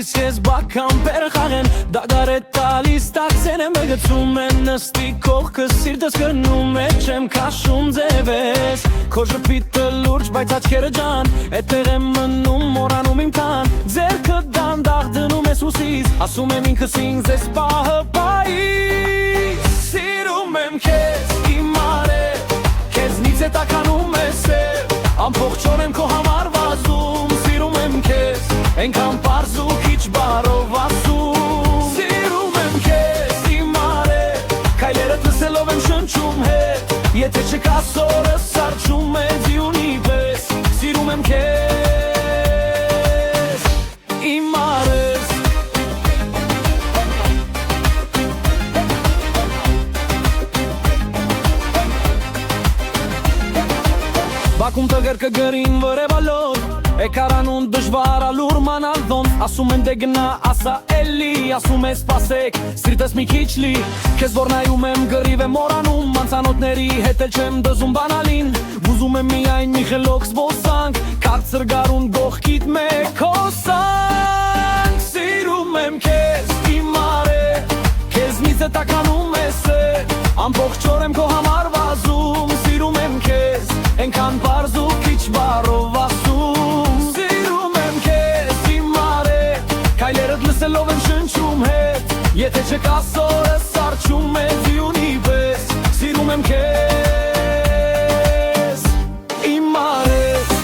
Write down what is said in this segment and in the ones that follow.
Գալիս ես բական պերխաղեն Դագար է տալիս տաքսեն եմ բգծում են նստի կողքս սիրտս գնում է չեմ կաշում ձևես Քո ժպիտը լուրջ բայց աչքերը ջան Էդտեղ եմ մնում մորանում իմ տան Ձերքը դանդաղ դնում ես ուսիս Ասում եմ ինքս ինձ ես պահը պայիս Սիրում եմ քեզ իմ արև Քեզնից է տականում ես սև Ամբողջոն եմ քո համար վազում Սիրում եմ քեզ Ենքան պարզ ու քիչ բարով ասում Սիրում եմ քեզ իմ արև Քայլերդ լսելով եմ շնչում հետ Եթե չկաս օրս սարճում է ձյունի պես Սիրում եմ քեզ իմ արև Բակում տղեր կգրին վրևալոր Էկարանուն դժվար ալուր մանալ ոնց Ասում են դե գնա ասա էլի Ասում է սպասեք սիրտս մի քիչ լի Քեզ որ նայում եմ գրիվ եմ մորանում Մանցանոթների հետ էլ չեմ դզում բանալին Բուզում եմ միայն մի խելոք զբոսանք Կարծր գարուն գողքիդ մեկ հոսանք Սիրում եմ քեզ իմ արև Քեզնից է տականում ես Ամբողջ օր եմ քո համար վազում Սիրում եմ քեզ Ենքան պարզ ու քիչ բարով ասում Սիրում եմ քեզ իմ արև Քայլերդ լսելով եմ շնչում հետ Եթե չկաս օրս սարճում է ձյունի պես Սիրում եմ քեզ իմ արև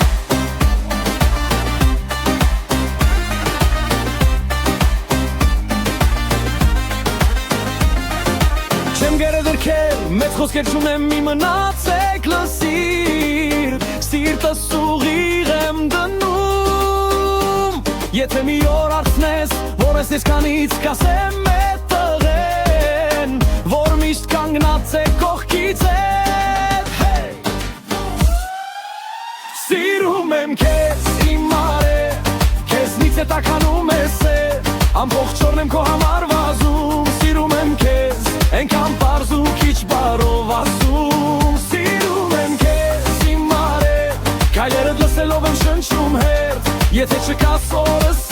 Չեմ գերեդրքել, մեծ խոսքեր չունեմ մի մնացեք լսիր Սիրտս ուղիղ եմ դնում Եթե մի օր արցնես, որ ես եսկանից կասեմ է տղեն Որ միշտ կանգնած է կողքից հետ Սիրում եմ քեզ իմ արև Քեզնից է տականում ես Ամբողջ օրն եմ քո համար վազում Սիրում եմ քեզ Ենքան պարզ ու քիչ բարով ասում Սիրում եմ քեզ իմ արև Քայլերդ լսելով եմ շնչում հետ Եթե չկաս օրս